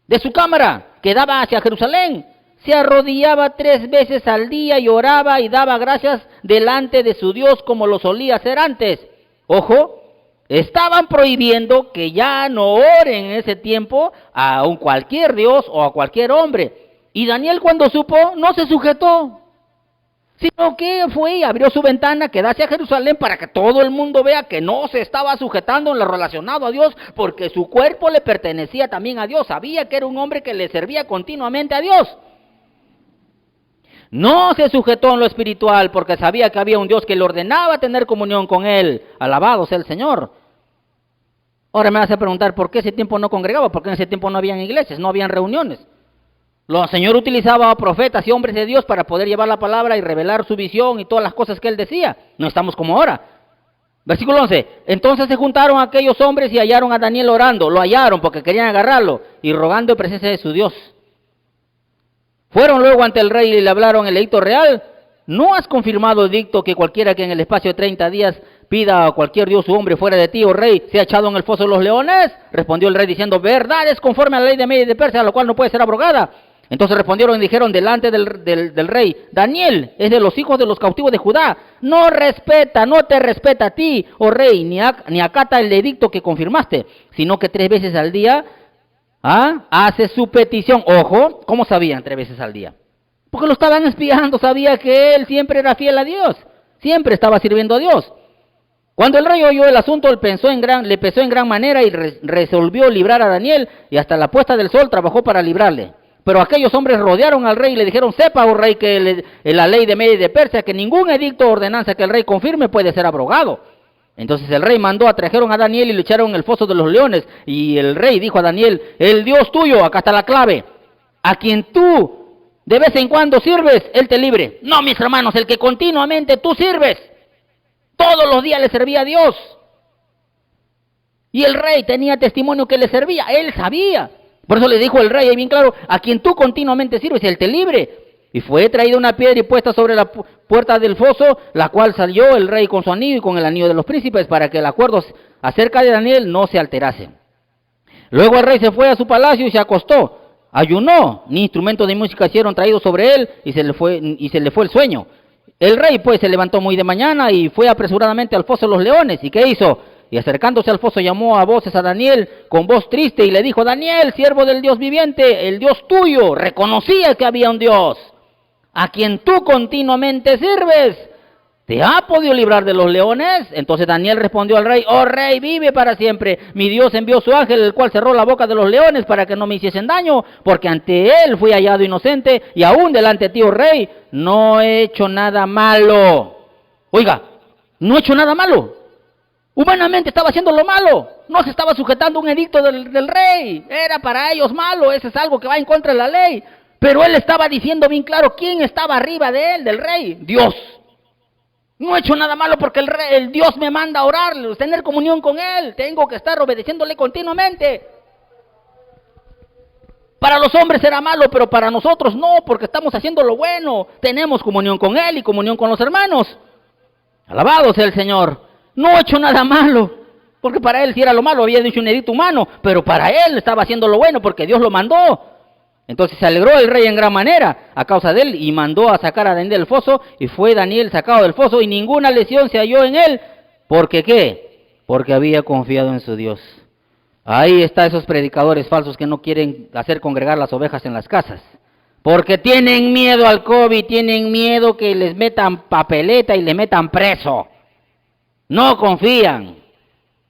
De su cámara, que daba hacia Jerusalén, se arrodillaba 3 veces al día y oraba y daba gracias delante de su Dios como lo solía hacer antes. Ojo, estaban prohibiendo que ya no oren en ese tiempo a un cualquier Dios o a cualquier hombre. Y Daniel cuando supo no se sujetó, sino que fue y abrió su ventana que da hacia Jerusalén para que todo el mundo vea que no se estaba sujetando en lo relacionado a Dios, porque su cuerpo le pertenecía también a Dios. Sabía que era un hombre que le servía continuamente a Dios. No se sujetó en lo espiritual porque sabía que había un Dios que le ordenaba tener comunión con él. Alabado sea el Señor. Ahora me vas a preguntar, ¿por qué ese tiempo no congregaba? Porque en ese tiempo no habían iglesias, no habían reuniones. El Señor utilizaba a profetas y hombres de Dios para poder llevar la palabra y revelar su visión y todas las cosas que Él decía. No estamos como ahora. Versículo 11. Entonces se juntaron aquellos hombres y hallaron a Daniel orando. Lo hallaron porque querían agarrarlo y rogando en presencia de su Dios. Fueron luego ante el rey y le hablaron el edicto real. ¿No has confirmado el edicto que cualquiera que en el espacio de 30 días pida a cualquier dios o hombre fuera de ti, oh rey, sea echado en el foso de los leones? Respondió el rey diciendo, verdad es conforme a la ley de Media y de Persia, la cual no puede ser abrogada. Entonces respondieron y dijeron delante del rey: Daniel es de los hijos de los cautivos de Judá. No te respeta a ti, oh rey, ni acata el edicto que confirmaste, sino que 3 veces al día hace su petición. Ojo, ¿cómo sabían 3 veces al día? Porque lo estaban espiando, sabía que él siempre era fiel a Dios, siempre estaba sirviendo a Dios. Cuando el rey oyó el asunto, le pesó en gran manera y resolvió librar a Daniel, y hasta la puesta del sol trabajó para librarle. Pero aquellos hombres rodearon al rey y le dijeron: sepa, oh rey, que la ley de Media y de Persia, que ningún edicto o ordenanza que el rey confirme puede ser abrogado. Entonces el rey trajeron a Daniel y lo echaron en el foso de los leones. Y el rey dijo a Daniel: el Dios tuyo, acá está la clave, a quien tú de vez en cuando sirves, él te libre. No, mis hermanos, el que continuamente tú sirves, todos los días le servía a Dios. Y el rey tenía testimonio que le servía, él sabía. Por eso le dijo el rey, ahí bien claro: a quien tú continuamente sirves, él te libre. Y fue traída una piedra y puesta sobre la puerta del foso, la cual salió el rey con su anillo y con el anillo de los príncipes, para que el acuerdo acerca de Daniel no se alterase. Luego el rey se fue a su palacio y se acostó. Ayunó, ni instrumentos de música hicieron traídos sobre él, y se le fue el sueño. El rey pues se levantó muy de mañana y fue apresuradamente al foso de los leones. ¿Y qué hizo? Y acercándose al foso llamó a voces a Daniel con voz triste y le dijo: Daniel, siervo del Dios viviente, el Dios tuyo, reconocía que había un Dios, a quien tú continuamente sirves, ¿te ha podido librar de los leones? Entonces Daniel respondió al rey: oh rey, vive para siempre. Mi Dios envió su ángel, el cual cerró la boca de los leones para que no me hiciesen daño, porque ante él fui hallado inocente, y aún delante de ti, oh rey, no he hecho nada malo. Oiga, no he hecho nada malo. Humanamente estaba haciendo lo malo, no se estaba sujetando a un edicto del rey, era para ellos malo, eso es algo que va en contra de la ley. Pero él estaba diciendo bien claro quién estaba arriba de él, del rey: Dios. No he hecho nada malo porque el Dios me manda a orar, tener comunión con él, tengo que estar obedeciéndole continuamente. Para los hombres era malo, pero para nosotros no, porque estamos haciendo lo bueno, tenemos comunión con él y comunión con los hermanos. Alabado sea el Señor. No he hecho nada malo, porque para él si era lo malo había dicho un edicto humano, pero para él estaba haciendo lo bueno porque Dios lo mandó. Entonces se alegró el rey en gran manera a causa de él y mandó a sacar a Daniel del foso, y fue Daniel sacado del foso y ninguna lesión se halló en él. ¿Porque qué? Porque había confiado en su Dios. Ahí está esos predicadores falsos que no quieren hacer congregar las ovejas en las casas, porque tienen miedo al COVID, tienen miedo que les metan papeleta y les metan preso. No confían.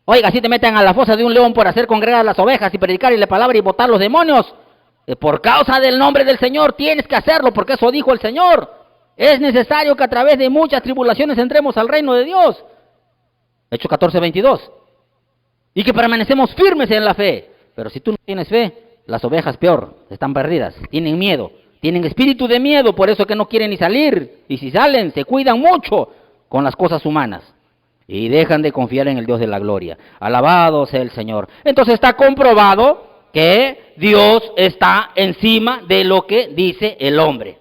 Oiga, si te meten a la fosa de un león por hacer congregar las ovejas y predicar la palabra y botar los demonios, por causa del nombre del Señor tienes que hacerlo, porque eso dijo el Señor. Es necesario que a través de muchas tribulaciones entremos al reino de Dios. Hechos 14:22. Y que permanecemos firmes en la fe. Pero si tú no tienes fe, las ovejas peor, están perdidas, tienen miedo, tienen espíritu de miedo, por eso que no quieren ni salir. Y si salen, se cuidan mucho con las cosas humanas y dejan de confiar en el Dios de la gloria. Alabado sea el Señor. Entonces está comprobado que Dios está encima de lo que dice el hombre.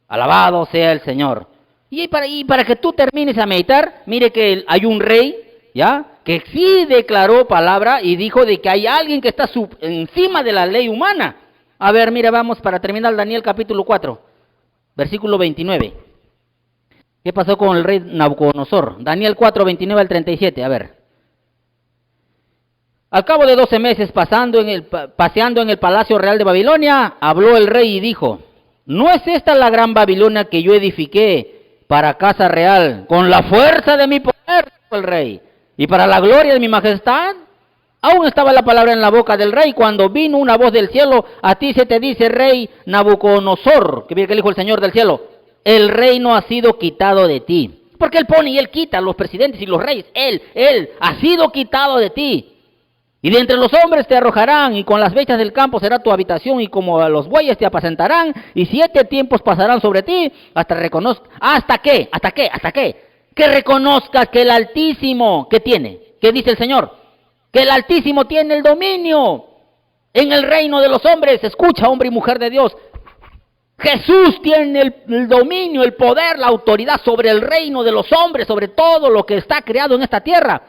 Alabado sea el Señor. Y para que tú termines a meditar, mire que hay un rey, ¿ya?, que sí declaró palabra y dijo de que hay alguien que está encima de la ley humana. A ver, mira, vamos para terminar Daniel capítulo 4, versículo 29. ¿Qué pasó con el rey Nabucodonosor? Daniel 4, 29 al 37, a ver. Al cabo de 12 meses paseando en el palacio real de Babilonia, habló el rey y dijo: ¿no es esta la gran Babilonia que yo edifiqué para casa real con la fuerza de mi poder, dijo el rey, y para la gloria de mi majestad? Aún estaba la palabra en la boca del rey cuando vino una voz del cielo: a ti se te dice, rey Nabucodonosor, que viene que dijo el Señor del cielo, el reino ha sido quitado de ti. Porque él pone y él quita a los presidentes y los reyes. Él ha sido quitado de ti. Y de entre los hombres te arrojarán, y con las bestias del campo será tu habitación, y como a los bueyes te apacentarán, y 7 tiempos pasarán sobre ti, ¿hasta qué? Que reconozcas que el Altísimo, ¿qué tiene? ¿Qué dice el Señor? Que el Altísimo tiene el dominio en el reino de los hombres. Escucha, hombre y mujer de Dios. Jesús tiene el dominio, el poder, la autoridad sobre el reino de los hombres, sobre todo lo que está creado en esta tierra.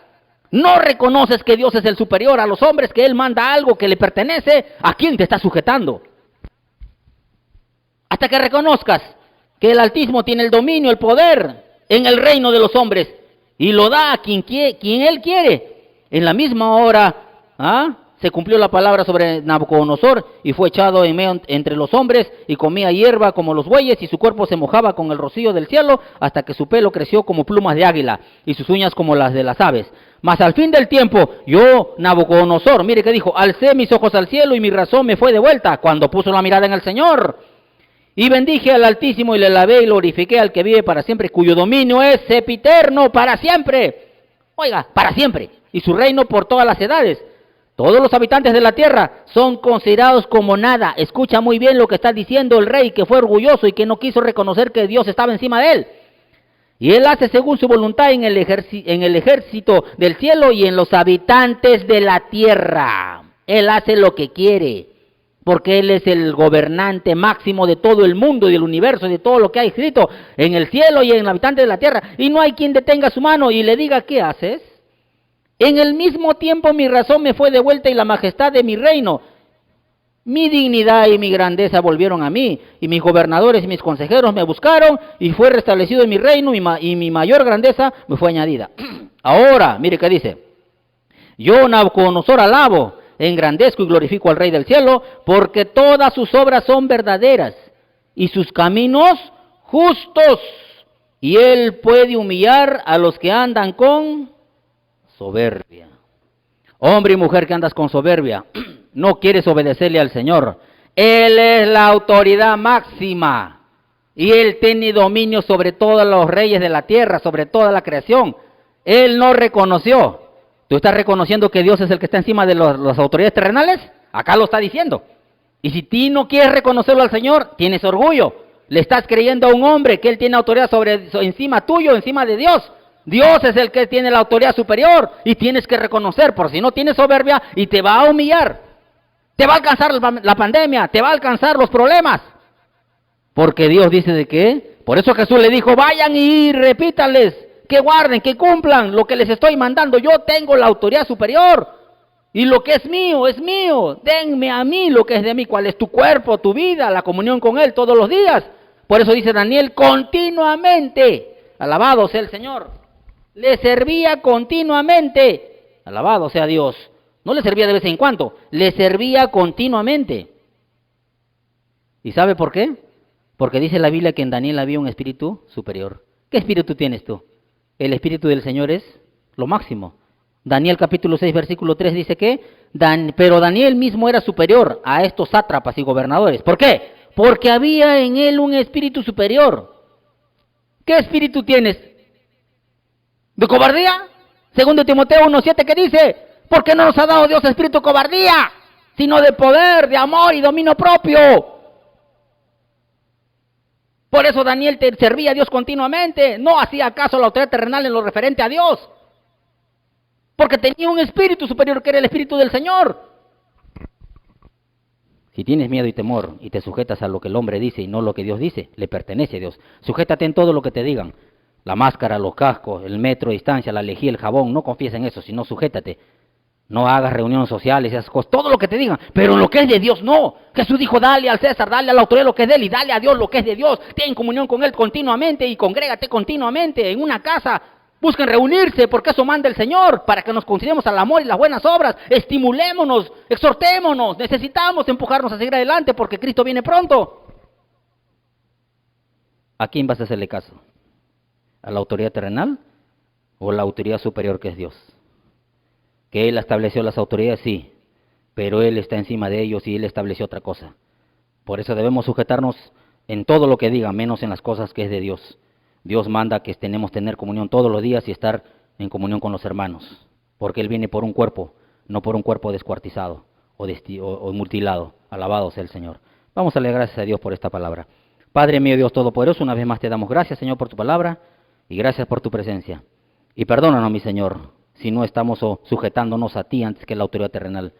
No reconoces que Dios es el superior a los hombres, que Él manda algo que le pertenece. ¿A quién te está sujetando? hasta que reconozcas que el Altísimo tiene el dominio, el poder en el reino de los hombres, y lo da a quien Él quiere. En la misma hora, se cumplió la palabra sobre Nabucodonosor, y fue echado en medio entre los hombres, y comía hierba como los bueyes, y su cuerpo se mojaba con el rocío del cielo, hasta que su pelo creció como plumas de águila, y sus uñas como las de las aves. Mas al fin del tiempo, yo, Nabucodonosor, mire que dijo, alcé mis ojos al cielo, y mi razón me fue de vuelta, cuando puso la mirada en el Señor. Y bendije al Altísimo, y le alabé y glorifiqué al que vive para siempre, cuyo dominio es sempiterno, para siempre. Oiga, para siempre. Y su reino por todas las edades. Todos los habitantes de la tierra son considerados como nada. Escucha muy bien lo que está diciendo el rey, que fue orgulloso y que no quiso reconocer que Dios estaba encima de él. Y él hace según su voluntad en el ejército del cielo y en los habitantes de la tierra. Él hace lo que quiere, porque Él es el gobernante máximo de todo el mundo y del universo, de todo lo que ha escrito en el cielo y en el habitante de la tierra. Y no hay quien detenga su mano y le diga, ¿qué haces? En el mismo tiempo mi razón me fue de vuelta y la majestad de mi reino. Mi dignidad y mi grandeza volvieron a mí, y mis gobernadores y mis consejeros me buscaron, y fue restablecido en mi reino, y mi mayor grandeza me fue añadida. Ahora, mire qué dice, yo Nabucodonosor alabo, engrandezco y glorifico al Rey del cielo, porque todas sus obras son verdaderas, y sus caminos justos, y Él puede humillar a los que andan con soberbia. Hombre y mujer que andas con soberbia, no quieres obedecerle al Señor. Él es la autoridad máxima, y Él tiene dominio sobre todos los reyes de la tierra, sobre toda la creación. Él no reconoció. ¿Tú estás reconociendo que Dios es el que está encima de las autoridades terrenales? Acá lo está diciendo. Y si tú no quieres reconocerlo al Señor, tienes orgullo. Le estás creyendo a un hombre que Él tiene autoridad encima tuyo, encima de Dios. Dios es el que tiene la autoridad superior y tienes que reconocer, por si no tienes soberbia, y te va a humillar. Te va a alcanzar la pandemia, te va a alcanzar los problemas. Porque Dios dice de qué. Por eso Jesús le dijo, vayan y repítanles, que guarden, que cumplan lo que les estoy mandando. Yo tengo la autoridad superior. Y lo que es mío, es mío. Denme a mí lo que es de mí. ¿Cuál es tu cuerpo, tu vida, la comunión con Él todos los días? Por eso dice Daniel, continuamente. Alabado sea el Señor. Le servía continuamente. Alabado sea Dios. No le servía de vez en cuando. Le servía continuamente. ¿Y sabe por qué? Porque dice la Biblia que en Daniel había un espíritu superior. ¿Qué espíritu tienes tú? El espíritu del Señor es lo máximo. Daniel capítulo 6 versículo 3 dice que, pero Daniel mismo era superior a estos sátrapas y gobernadores. ¿Por qué? Porque había en él un espíritu superior. ¿Qué espíritu tienes? ¿De cobardía? Segundo Timoteo 1:7 que dice, ¿por qué no nos ha dado Dios espíritu de cobardía? Sino de poder, de amor y dominio propio. Por eso Daniel te servía a Dios continuamente, no hacía caso a la autoridad terrenal en lo referente a Dios, porque tenía un espíritu superior que era el espíritu del Señor. Si tienes miedo y temor y te sujetas a lo que el hombre dice y no lo que Dios dice, le pertenece a Dios. Sujétate en todo lo que te digan, la máscara, los cascos, el metro de distancia, la lejía, el jabón, no confíes en eso, sino sujétate. No hagas reuniones sociales, esas cosas, todo lo que te digan, pero lo que es de Dios no. Jesús dijo, dale al César, dale a la autoridad lo que es de él y dale a Dios lo que es de Dios. Ten comunión con Él continuamente y congrégate continuamente en una casa. Busquen reunirse porque eso manda el Señor, para que nos consideremos al amor y las buenas obras. Estimulémonos, exhortémonos, necesitamos empujarnos a seguir adelante porque Cristo viene pronto. ¿A quién vas a hacerle caso? ¿A la autoridad terrenal o a la autoridad superior que es Dios? Que Él estableció las autoridades, sí, pero Él está encima de ellos y Él estableció otra cosa. Por eso debemos sujetarnos en todo lo que diga, menos en las cosas que es de Dios. Dios manda que tenemos tener comunión todos los días y estar en comunión con los hermanos, porque Él viene por un cuerpo, no por un cuerpo descuartizado o mutilado. Alabado sea el Señor. Vamos a darle gracias a Dios por esta palabra. Padre mío, Dios Todopoderoso, una vez más te damos gracias, Señor, por tu palabra y gracias por tu presencia. Y perdónanos, mi Señor, si no estamos sujetándonos a ti antes que la autoridad terrenal.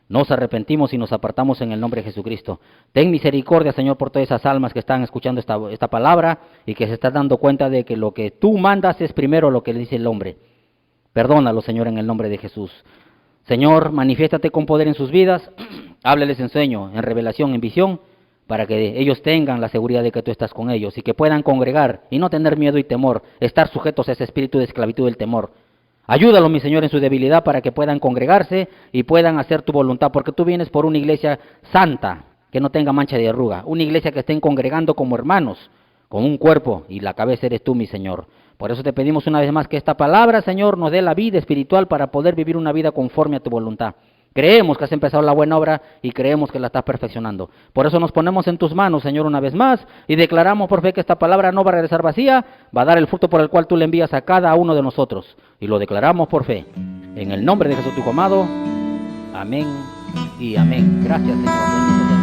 Nos arrepentimos y nos apartamos en el nombre de Jesucristo. Ten misericordia, Señor, por todas esas almas que están escuchando esta palabra y que se están dando cuenta de que lo que tú mandas es primero lo que le dice el hombre. Perdónalo, Señor, en el nombre de Jesús. Señor, manifiéstate con poder en sus vidas. Háblales en sueño, en revelación, en visión, para que ellos tengan la seguridad de que tú estás con ellos y que puedan congregar y no tener miedo y temor, estar sujetos a ese espíritu de esclavitud del temor. Ayúdalo, mi Señor, en su debilidad para que puedan congregarse y puedan hacer tu voluntad, porque tú vienes por una iglesia santa, que no tenga mancha de arruga, una iglesia que estén congregando como hermanos, con un cuerpo, y la cabeza eres tú, mi Señor. Por eso te pedimos una vez más que esta palabra, Señor, nos dé la vida espiritual para poder vivir una vida conforme a tu voluntad. Creemos que has empezado la buena obra y creemos que la estás perfeccionando. Por eso nos ponemos en tus manos, Señor, una vez más, y declaramos por fe que esta palabra no va a regresar vacía, va a dar el fruto por el cual tú le envías a cada uno de nosotros. Y lo declaramos por fe. En el nombre de Jesús tu amado. Amén y amén. Gracias, Señor.